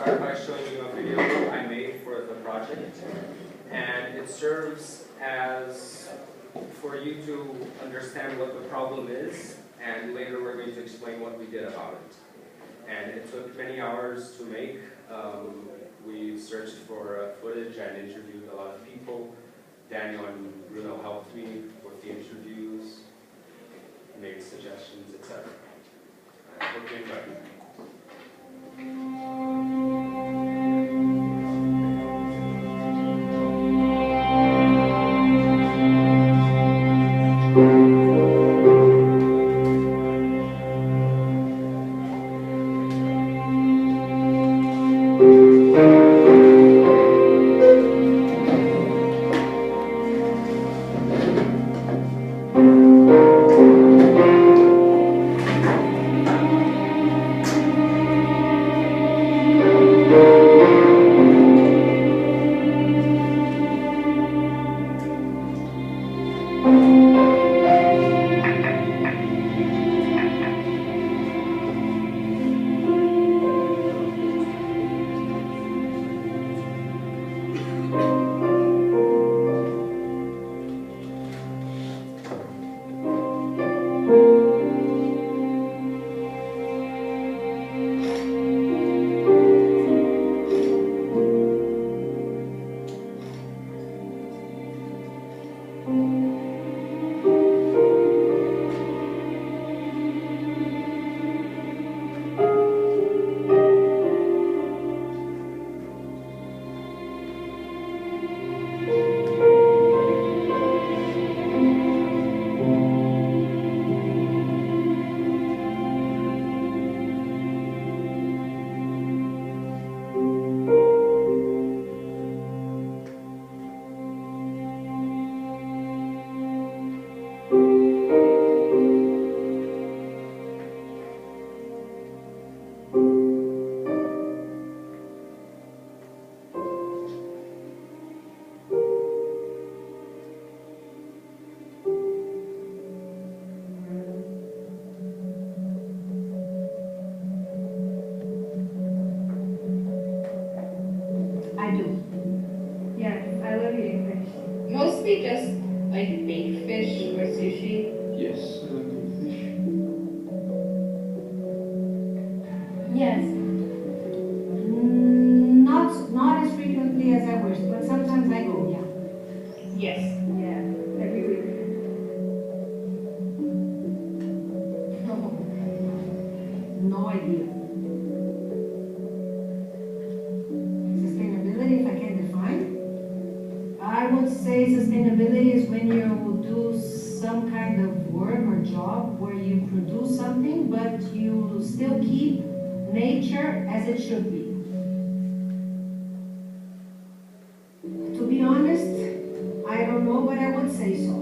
start by showing you a video I made for the project, and it serves as for you to understand what the problem is, and later we're going to explain what we did about it. And it took many hours to make. We searched for footage and interviewed a lot of people. Daniel and Bruno helped me with the interviews, made suggestions, etc. Hope you enjoy it. I do. Yes, I love eating fish. Mostly just like baked fish or sushi. Yes, I like good fish. Yes. Not as frequently as I wish, but sometimes I go, yeah. Yes. Yeah, every week. No idea. Sustainability, if I can define? I would say sustainability is when you do some kind of work or job where you produce something, but you still keep nature as it should be. To be honest, I don't know, but I would say so.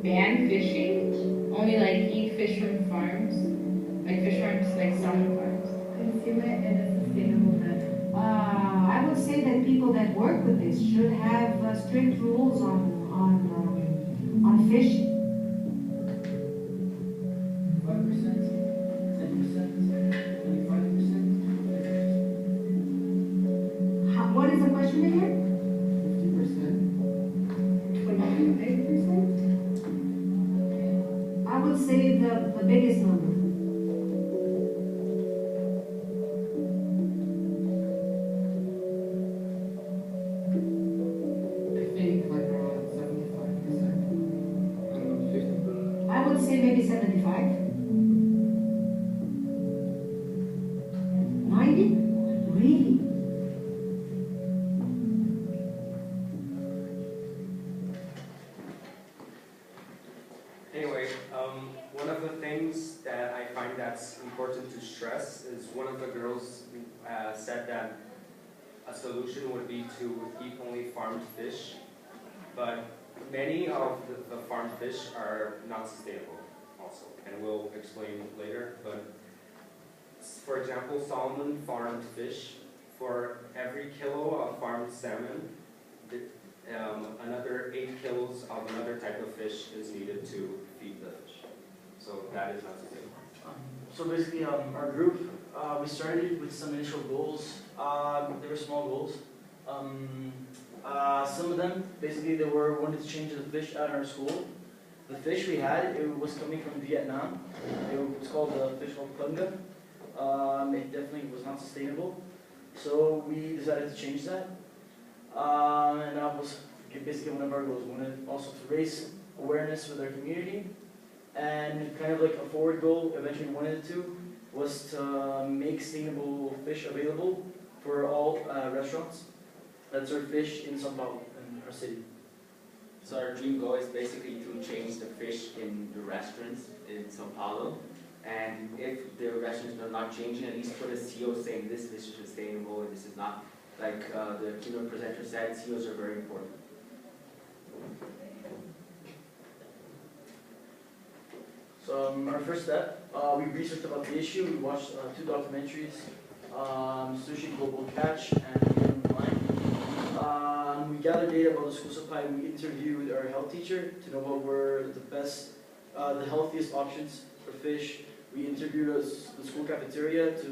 Ban fishing? Only like eat fish from farms? Like fish farms, like salmon farms? Consume it in a sustainable manner. I would say that people that work with this should have strict rules on fishing. 5%, 10%, 25%, What is the question again? 50%. 25%? I would say the biggest number. I think like around 75%. And 50. I would say maybe 75. 90? Really? Anyway, one of the things that I find that's important to stress is one of the girls said that a solution would be to eat only farmed fish, but many of the farmed fish are not sustainable also, and we'll explain later. But for example, salmon farmed fish, for every kilo of farmed salmon, another 8 kilos of another type of fish is needed to feed the fish. So that is not sustainable. So basically, our group, we started with some initial goals. They were small goals. Some of them, basically, they were wanted to change the fish at our school. The fish we had, it was coming from Vietnam. It was called the fish called Kunga. It definitely was not sustainable. So we decided to change that. And that was basically one of our goals. We wanted also to raise awareness with our community. And kind of like a forward goal, eventually we wanted to, was to make sustainable fish available for all restaurants that serve fish in São Paulo, in our city. So our dream goal is basically to change the fish in the restaurants in São Paulo. And if the restaurants are not changing, at least put a seal saying this fish is sustainable and this is not. Like the keynote presenter said, seals are very important. So our first step, we researched about the issue. We watched 2 documentaries, Sushi Global Catch and Online. We gathered data about the school supply. We interviewed our health teacher to know what were the best, the healthiest options for fish. We interviewed the school cafeteria to,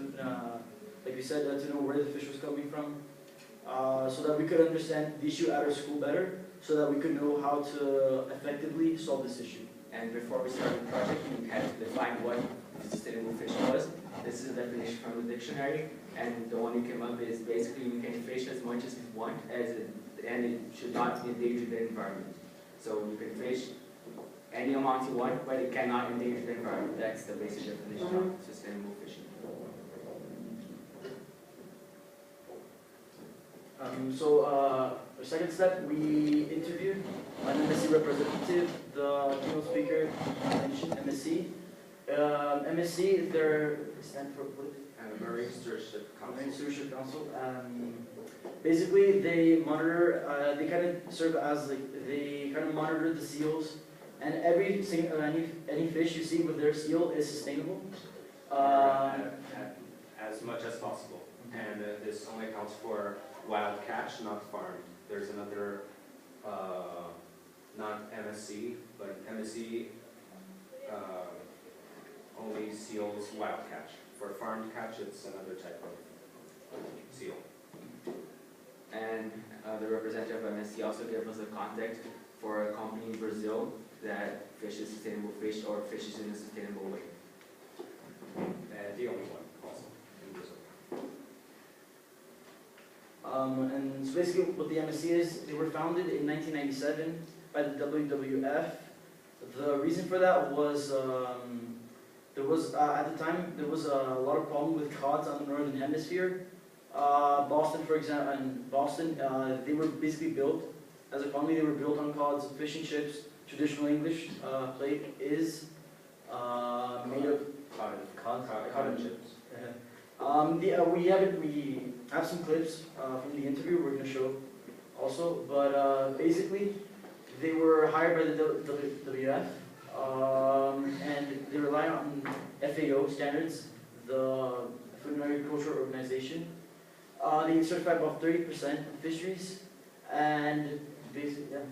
like we said, to know where the fish was coming from, so that we could understand the issue at our school better, so that we could know how to effectively solve this issue. And before we started the project, we had to define what sustainable fish was. This is a definition from the dictionary, and the one we came up with is basically we can fish as much as we want, and it should not endanger the environment. So you can fish any amount you want, but it cannot endanger the environment. That's the basic definition of sustainable fishing. The second step, we interviewed an MSC representative, the keynote speaker mentioned MSC. MSC, they stand for what? Marine Stewardship Council. Marine Stewardship Council. Basically, they monitor. They kind of serve as like they kind of monitor the seals, and every single any fish you see with their seal is sustainable. As much as possible, and this only accounts for wild catch, not farmed. There's another, not MSC, but MSC only seals wild catch. For farmed catch, it's another type of seal. And the representative of MSC also gave us a contact for a company in Brazil that fishes sustainable fish or fishes in a sustainable way. The only one also in Brazil. And so basically what the MSC is, they were founded in 1997 by the WWF. The reason for that was there was at the time there was a lot of problem with cods on the northern hemisphere. Boston, for example, and Boston, they were basically built as a colony. They were built on cods, fishing ships. Traditional English plate is made of Cotton chips. We have some clips from the interview we're going to show also, but basically they were hired by the WWF and they rely on FAO standards, the Food and Agriculture Organization. They certify about 30% of fisheries, and basically, yeah.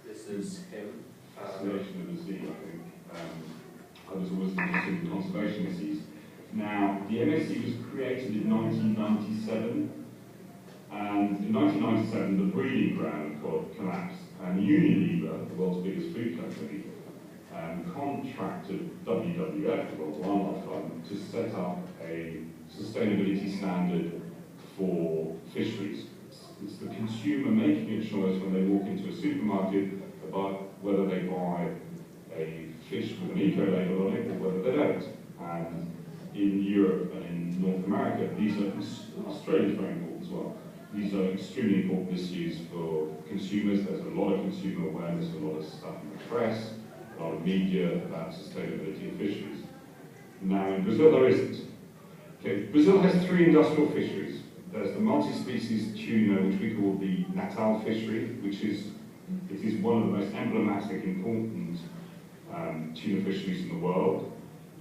This is him. Conservation of the sea, I think. I was always interested in conservation of seas. Now, the MSC was created in 1997, and in 1997 the breeding ground collapsed, and Unilever, the world's biggest food company, contracted WWF, the World Wildlife Fund, to set up a sustainability standard for fisheries. It's the consumer making a choice when they walk into a supermarket about whether they buy a fish with an eco-label on it or whether they don't. And in Europe and in North America, these are, Australia's very important as well, these are extremely important issues for consumers. There's a lot of consumer awareness, a lot of stuff in the press, a lot of media about sustainability of fisheries. Now in Brazil there isn't. Okay, Brazil has 3 industrial fisheries. There's the multi-species tuna, which we call the Natal fishery, which is one of the most emblematic, important tuna fisheries in the world.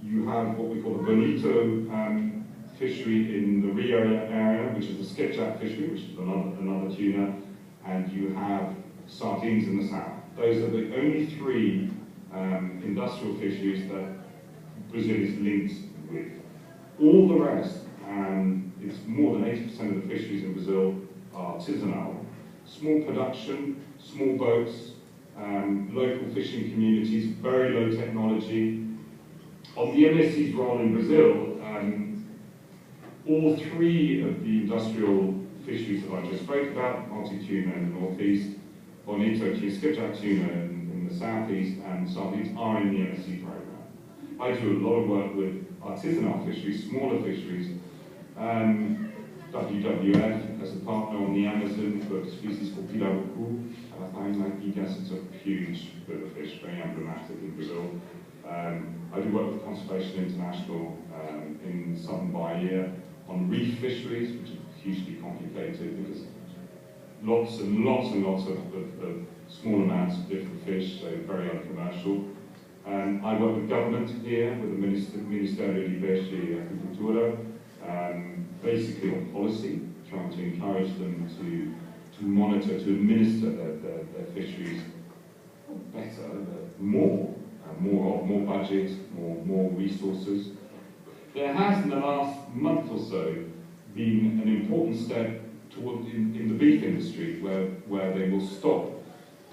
You have what we call the Bonito fishery in the Rio area, which is the skipjack fishery, which is another tuna, and you have sardines in the south. Those are the only three industrial fisheries that Brazil is linked with. All the rest, and it's more than 80% of the fisheries in Brazil, are artisanal. Small production, small boats, local fishing communities, very low technology. On the MSC's role in Brazil, all three of the industrial fisheries that I just spoke about, multi-tuna in the northeast, bonito tuna, skipjack tuna in the southeast, and southeast are in the MSC program. I do a lot of work with artisanal fisheries, smaller fisheries. WWF as a partner on the Amazon for a species called pirarucu. It's a huge bit of fish, very emblematic in Brazil. I do work with Conservation International in southern Bahia on reef fisheries, which is hugely complicated because lots and lots and lots of small amounts of different fish, so very uncommercial. I work with government here, with the Ministério de Pesca e Agricultura, basically on policy, trying to encourage them to monitor, to administer their fisheries better, more budget, more resources. There has, in the last month or so, been an important step toward in the beef industry, where they will stop.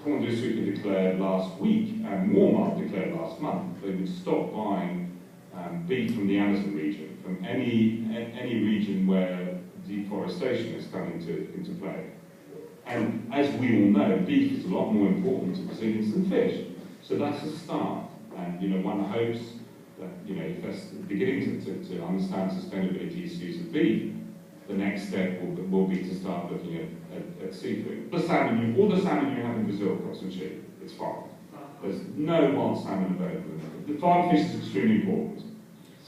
Pont de Sucre declared last week, and Walmart declared last month, they would stop buying beef from the Amazon region, from any region where deforestation has come into play. And as we all know, beef is a lot more important to Brazilians than fish. So that's a start. And one hopes that if that's beginning to understand sustainability issues of beef, the next step will be to start looking at seafood. All the salmon you have in Brazil comes from cheap. It's farmed. There's no wild salmon available. The farm fish is extremely important.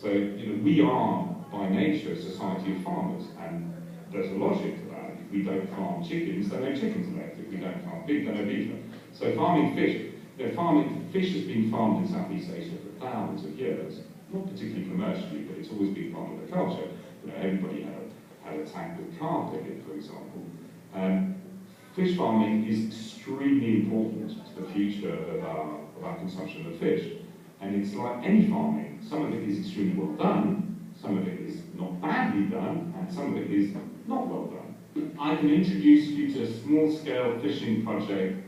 So we are by nature a society of farmers, and there's a logic to that. If we don't farm chickens, there are no chickens left. If we don't farm beef, there are no beef left. So farming fish, fish has been farmed in Southeast Asia for thousands of years, not particularly commercially, but it's always been part of the culture. Everybody had a tank with carp in it, for example. Fish farming is extremely important to the future of our consumption of fish. And it's like any farming. Some of it is extremely well done, some of it is not badly done, and some of it is not well done. I can introduce you to a small-scale fishing project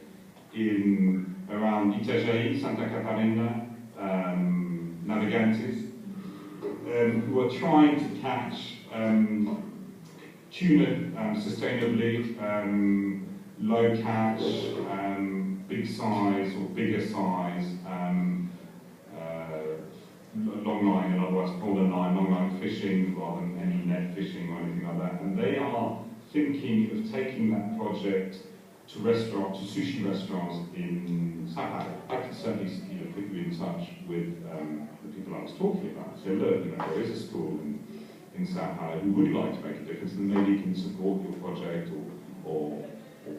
around Itajaí, Santa Catarina, Navegantes, who are trying to catch tuna sustainably, low catch, big size or bigger size, long line, in other words, pole and line, long line fishing rather than any net fishing or anything like that. And they are thinking of taking that project to sushi restaurants in Sao Paulo. I can certainly put you in touch with the people I was talking about. So look, there is a school in Sao Paulo who would like to make a difference, and maybe can support your project or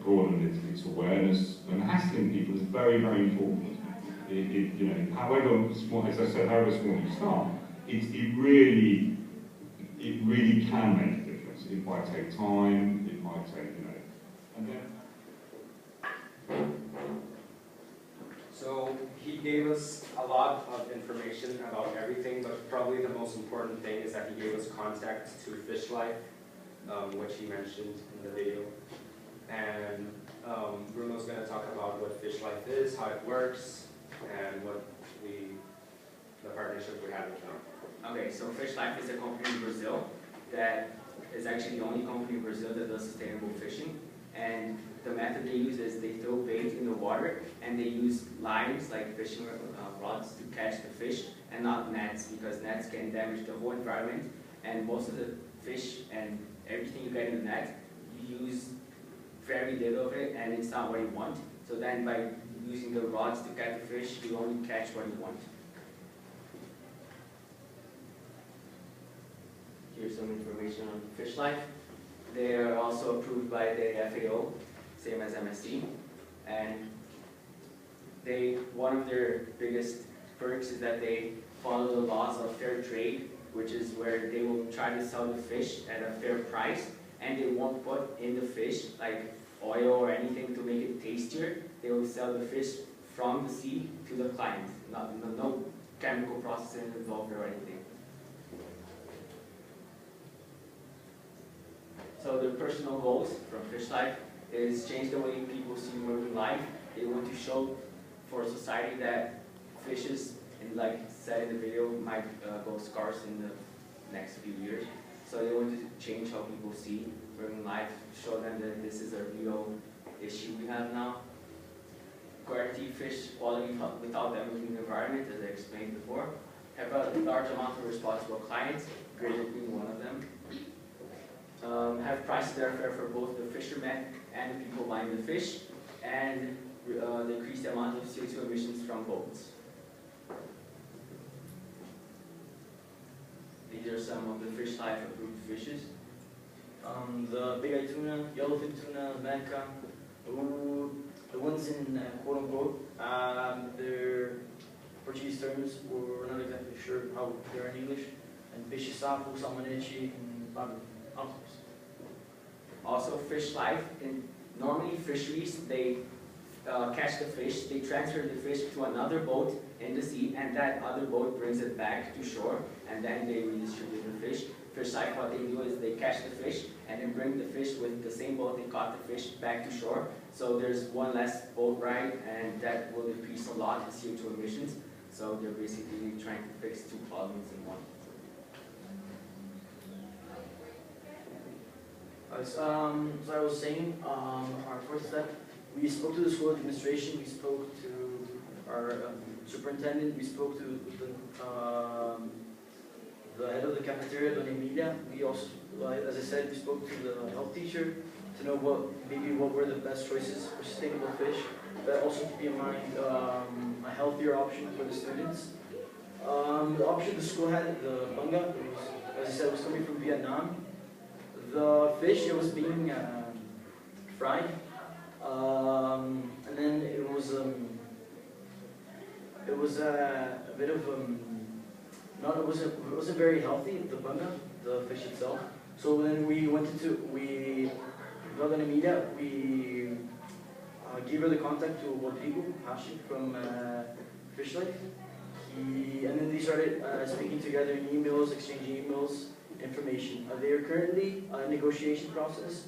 broaden its awareness. And hassling people is very, very important. However small, as I said, however small you start, it really can make a difference. It might take time. It might take, and then. So he gave us a lot of information about everything, but probably the most important thing is that he gave us contact to Fish Life, which he mentioned in the video. And Bruno's going to talk about what Fish Life is, how it works, and what the partnership we have with them. Okay, so Fish Life is a company in Brazil that is actually the only company in Brazil that does sustainable fishing. And the method they use is they throw bait in the water, and they use lines, like fishing rods, to catch the fish, and not nets, because nets can damage the whole environment. And most of the fish and everything you get in the net, you use very little of it, and it's not what you want. So then by using the rods to catch the fish, you only catch what you want. Here's some information on Fish Life. They are also approved by the FAO, same as MSC. And one of their biggest perks is that they follow the laws of fair trade, which is where they will try to sell the fish at a fair price, and they won't put in the fish like oil or anything to make it tastier, they will sell the fish from the sea to the client. No chemical processing involved or anything. So the personal goals from Fish Life is change the way people see marine life. They want to show for society that fishes, and like said in the video, might go scarce in the next few years. So they want to change how people see marine life, show them that this is a real issue we have now. Guarantee fish quality without damaging the environment, as I explained before. Have a large amount of responsible clients, greater being one of them. Have prices that are fair for both the fishermen and the people buying the fish, and decrease the amount of CO2 emissions from boats. These are some of the Fish Life approved fishes. The big-eye tuna, yellowfin tuna, manka, the ones in quote-unquote, they're Portuguese terms, we're not exactly sure how they're in English, and piscisapo, salmonete, and Pablo. Also, Fish Life, normally fisheries, they catch the fish, they transfer the fish to another boat in the sea, and that other boat brings it back to shore, and then they redistribute the fish. Fish Life, what they do is they catch the fish, and then bring the fish with the same boat they caught the fish back to shore. So there's one less boat ride, and that will decrease a lot the CO2 emissions. So they're basically trying to fix two problems in one. So I was saying, our first step, we spoke to the school administration, we spoke to our superintendent, we spoke to the head of the cafeteria, Dona Emilia. We also, as I said, we spoke to the health teacher to know what were the best choices for sustainable fish, but also keep in mind a healthier option for the students. The option the school had, the bunga, as I said, was coming from Vietnam. The fish, it was being fried, and then it was a bit of it wasn't very healthy, the bunga, the fish itself. So then we Dona Emilia, we gave her the contact to Rodrigo Hashi from Fish Life. And then they started speaking together in emails, exchanging emails, information. They are currently in negotiation process.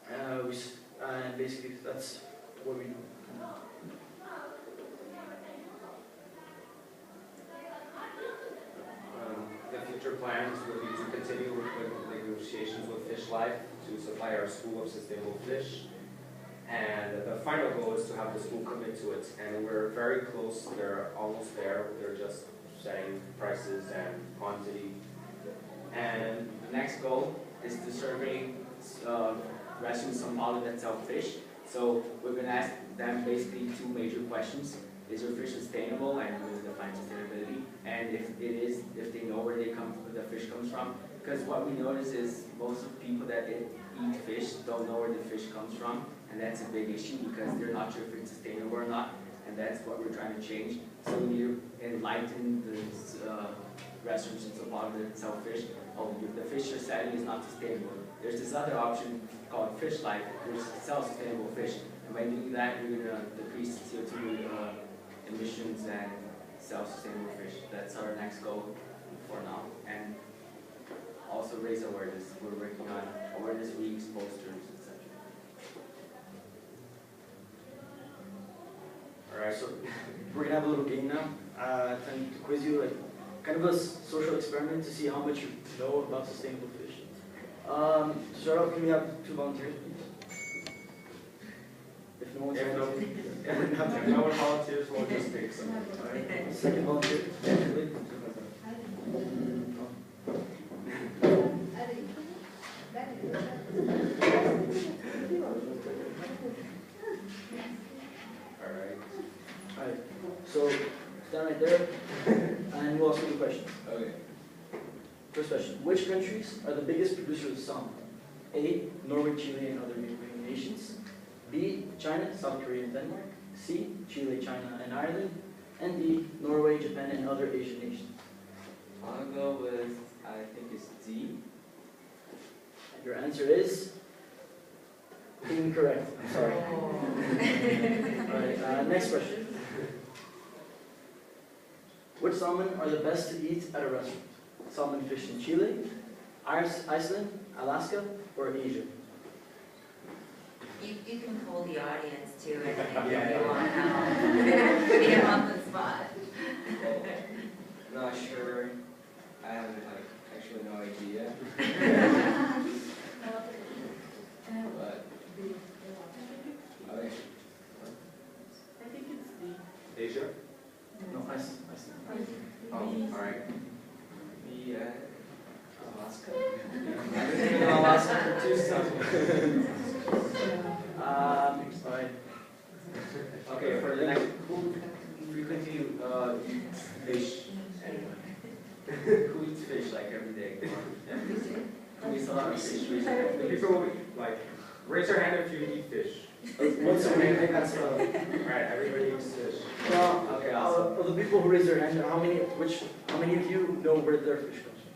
And basically that's what we do. The future plans will be to continue with negotiations with Fish Life to supply our school of sustainable fish. And the final goal is to have the school commit to it. And we're very close, they're almost there. They're just setting prices and quantity. And the next goal is to survey restaurants in São Paulo that sell fish. So we're going to ask them basically two major questions. Is your fish sustainable, and we define sustainability? And if it is, if they know where the fish comes from. Because what we notice is most of the people that eat fish don't know where the fish comes from. And that's a big issue because they're not sure if it's sustainable or not. And that's what we're trying to change. So we need to enlighten the restaurants in São Paulo that sell fish. Oh, the fish you're selling is not sustainable. There's this other option called Fish Life, which sells sustainable fish. And by doing that, we're going to decrease CO2 emissions and sell sustainable fish. That's our next goal for now. And also raise awareness. We're working on awareness weeks, posters, etc. Alright, so we're gonna have a little game now. Trying to quiz you, like kind of a social experiment to see how much you know about sustainable fish. To start off, can we have two volunteers, please? If no one's If no one volunteers, we'll just take some. Second volunteer. Alright, so stand right there, and we'll ask you the questions. Okay. First question, which countries are the biggest producers of salmon? A, Norway, Chile, and other neighboring nations. B, China, South Korea, and Denmark. C, Chile, China, and Ireland. And D, Norway, Japan, and other Asian nations. I'm going to go with, I think it's D. Your answer is Incorrect. I'm sorry. Alright, next question. Which salmon are the best to eat at a restaurant? Salmon fished in Chile, Iceland, Alaska, or Asia? You can pull the audience to it if Yeah. you want to put him on the spot. Not sure. I have actually no idea. But okay. I think it's the. Asia? No, Iceland. Oh, alright. The Alaska. I've been in Alaska for 2 summers. Alright. Okay, for the next, who frequently eats fish anyway? Who eats fish like every day? Come on. Who eats a lot of fish? The people who, like, raise your hand if you eat fish. What's the name? That's Alright, everybody eats fish. well, Okay, awesome. of the people who raise their hand, how many of you know where their fish comes from?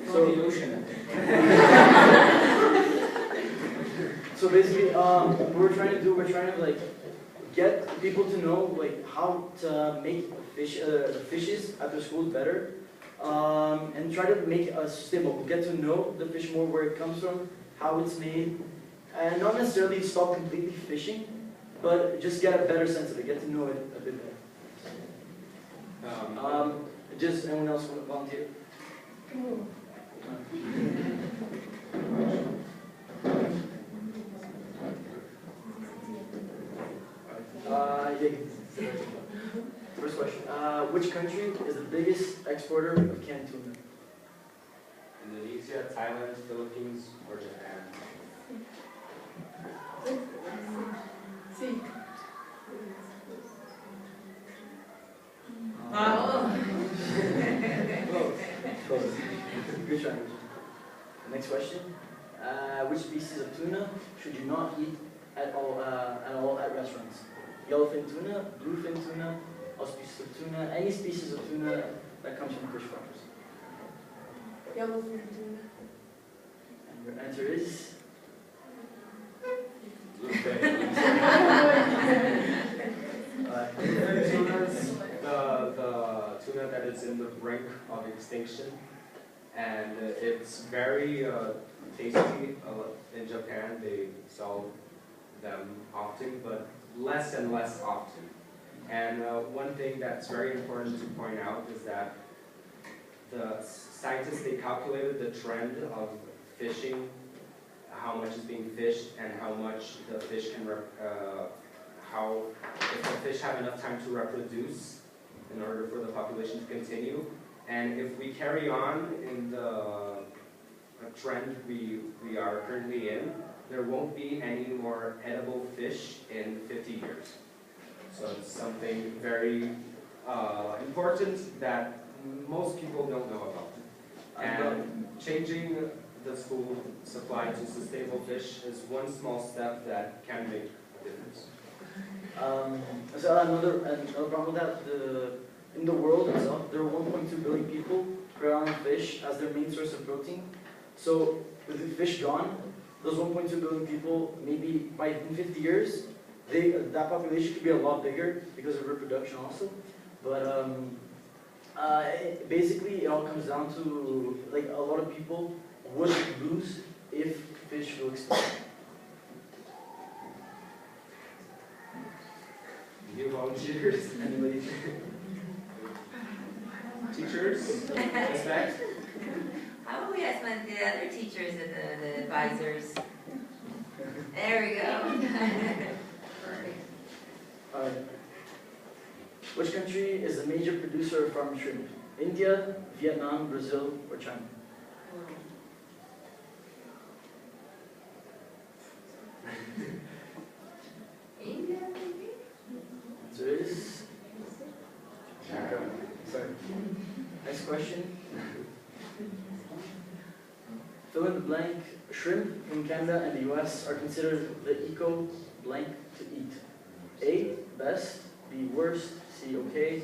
From the ocean. So basically, what we're trying to like get people to know like how to make the fishes at their schools better, and try to make us sustainable. Get to know the fish more, where it comes from, how it's made, and not necessarily stop completely fishing, but just get a better sense of it. Get to know it a bit better. Just anyone else want to volunteer? Yeah. First question. Which country is the biggest exporter of canned tuna? Indonesia, Thailand, Philippines, or Japan? See. Close. Good try. Next question. Which species of tuna should you not eat at all at restaurants? Yellowfin tuna, bluefin tuna, all species of tuna, any species of tuna that comes from fish farms. Yellowfin tuna. And your answer is? Tuna's the tuna that is in the brink of extinction, and it's very tasty. In Japan, they sell them often, but less and less often. And one thing that's very important to point out is that the scientists, they calculated the trend of fishing, how much is being fished, and how much the fish can, if the fish have enough time to reproduce in order for the population to continue. And if we carry on in the trend we are currently in, there won't be any more edible fish in 50 years. So it's something very important that most people don't know about. And changing the school supply to sustainable fish is one small step that can make a difference. So another problem with that, in the world itself, there are 1.2 billion people who rely on fish as their main source of protein. So with the fish gone, those 1.2 billion people, maybe in 50 years, that population could be a lot bigger because of reproduction also. But basically, it all comes down to like a lot of people would lose if fish go extinct. New volunteers? Anybody? Teachers? Respect? How about we ask one of the other teachers and the advisors? There we go. Which country is the major producer of farm shrimp? India, Vietnam, Brazil, or China? India, maybe? Answer is? Sorry. Next question. Fill in the blank. Shrimp in Canada and the US are considered the eco blank to eat. A, best. B, worst. C, okay.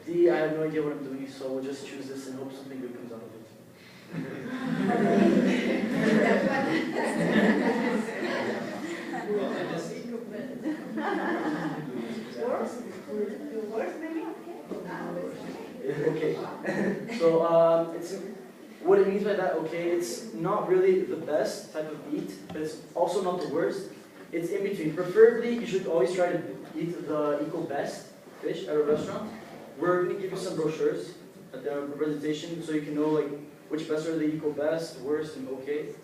D, I have no idea what I'm doing, so we'll just choose this and hope something good comes out of it. Okay. So it's what it means by that. Okay, it's not really the best type of meat, but it's also not the worst. It's in between. Preferably, you should always try to eat the equal best fish at a restaurant. We're going to give you some brochures at the presentation so you can know like which best are the equal best, worst, and okay.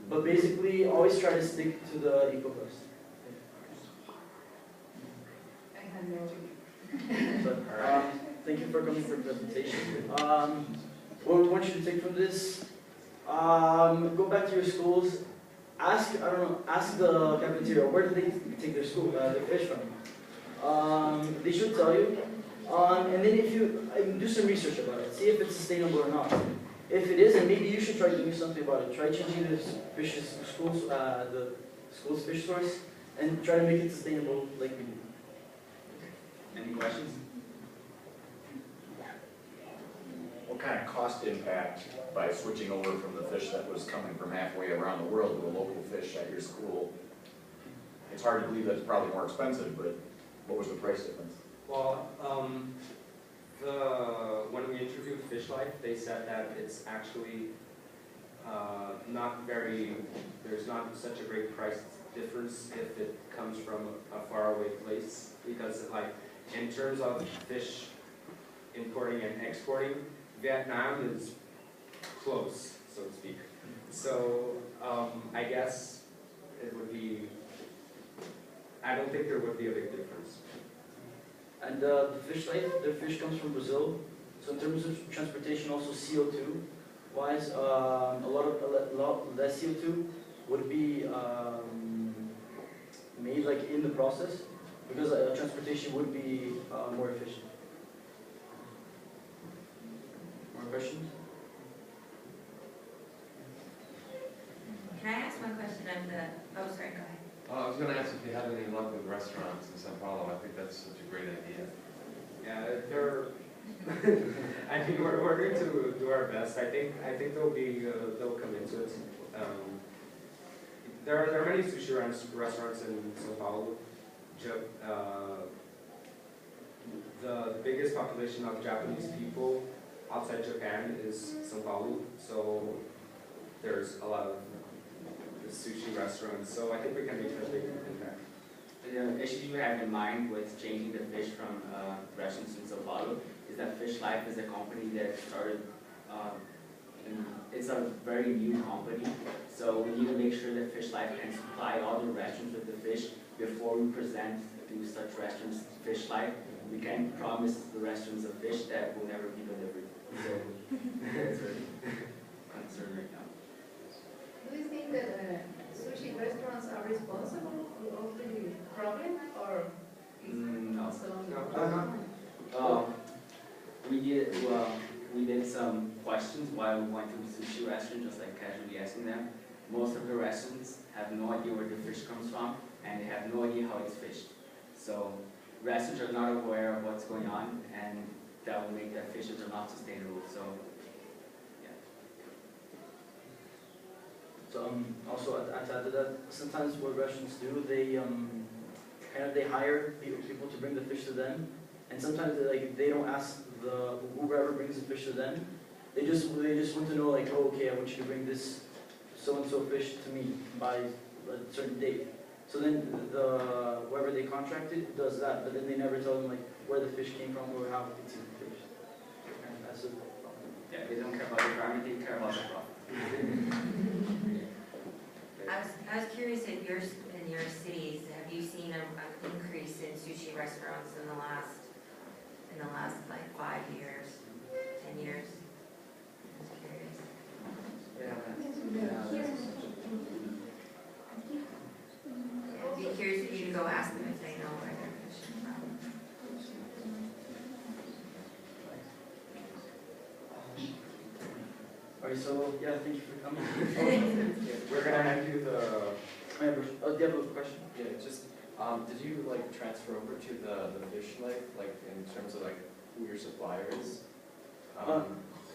But basically, always try to stick to the equal best. I had no. But, thank you for coming for the presentation. What we want you to take from this, go back to your schools. Ask the cafeteria, where do they take their their fish from? They should tell you. And then if you do some research about it, see if it's sustainable or not. If it isn't, maybe you should try doing something about it. Try changing the school's fish source, and try to make it sustainable like we do. Any questions? What kind of cost impact by switching over from the fish that was coming from halfway around the world to a local fish at your school? It's hard to believe that's probably more expensive, but what was the price difference? Well, when we interviewed Fish Life, they said that it's actually there's not such a great price difference if it comes from a faraway place, because like in terms of fish importing and exporting, Vietnam is close, so to speak. So I guess it would be, I don't think there would be a big difference. And the Fish Life, their fish comes from Brazil. So in terms of transportation, also CO2 wise, a lot less CO2 would be made like in the process, because transportation would be more efficient. More questions? Can I ask one question of the, oh, sorry, go ahead. I was going to ask if you have any luck with restaurants in Sao Paulo. I think that's such a great idea. Yeah, I mean, we're going to do our best. I think they'll come into it. There are many sushi restaurants in Sao Paulo. The biggest population of Japanese people outside Japan is Sao Paulo, so there's a lot of sushi restaurants. So I think we can make a big impact. The issue you have in mind with changing the fish from restaurants in Sao Paulo is that Fish Life is a company that started, it's a very new company, so we need to make sure that Fish Life can supply all the restaurants with the fish before we present to such restaurants Fish Life. We can't promise the restaurants a fish that will never be delivered. So that's a concern right now. Do you think that sushi restaurants are responsible of the problem, or No. No. We did some questions while we went to the sushi restaurant, just like casually asking them. Most of the restaurants have no idea where the fish comes from, and they have no idea how it's fished. So restaurants are not aware of what's going on, and that will make that fishes are not sustainable. So yeah. So also to add to that, sometimes what restaurants do, they they hire people to bring the fish to them, and sometimes they don't ask whoever brings the fish to them. They just want to know like, oh, okay, I want you to bring this so and so fish to me by a certain date. So then whoever they contracted does that, but then they never tell them like where the fish came from or how it's fished. And that's a problem. Yeah, they don't care about the environment, they care about the profit. I was curious in your cities, have you seen an increase in sushi restaurants in the last like 5 years, 10 years? I was curious. I'd be curious if you could go ask them if they know where they're fishing from. Alright, so yeah, thank you for coming. We're gonna hand you the. Do you have a question? Yeah, just, did you like transfer over to the Fish Life, like in terms of like who your supplier is?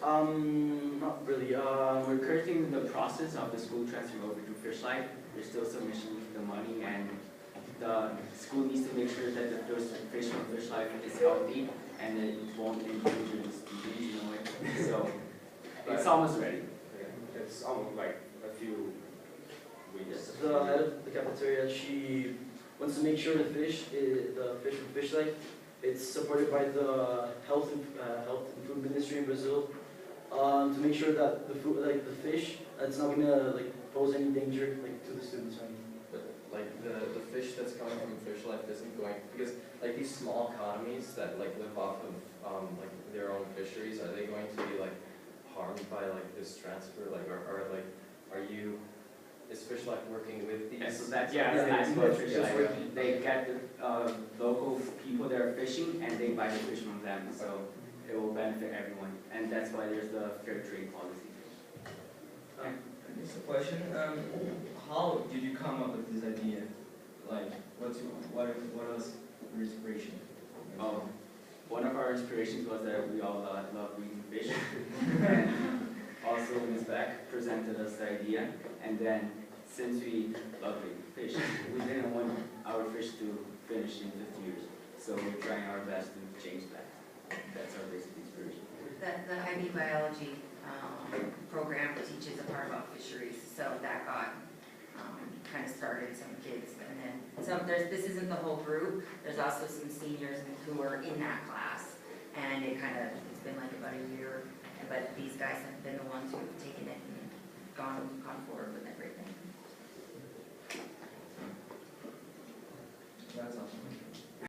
Not really. We're currently in the process of the school transferring over to Fish Life. There's still some issues with the money, and the school needs to make sure that the fish from Fish Life is healthy and that it won't endanger the students, you know, so it's almost ready. It's almost like a few weeks. The head of the cafeteria, she wants to make sure the fish from Fish Life, it's supported by the health and food ministry in Brazil, to make sure that the food, like the fish, it's not gonna pose any danger to the students or anything. But like the fish that's coming from Fish Life isn't going, because like these small economies that live off of their own fisheries, are they going to be harmed by this transfer? Is Fish Life working with these? And so that's Yeah, what Fish Fish Life. Life, they get the local people that are fishing and they buy the fish from them, so it will benefit everyone. And that's why there's the fair trade policy. Just a question. How did you come up with this idea? What was your inspiration? One of our inspirations was that we all love eating fish. Also, Ms. Beck presented us the idea, and then since we love eating fish, we didn't want our fish to finish in 50 years. So we're trying our best to change that. That's our basic inspiration. The IB biology program teaches a part about fisheries, so that got kind of started some kids, and then this isn't the whole group. There's also some seniors who are in that class, and it's been about a year. But these guys have been the ones who have taken it and gone forward with everything. That's awesome.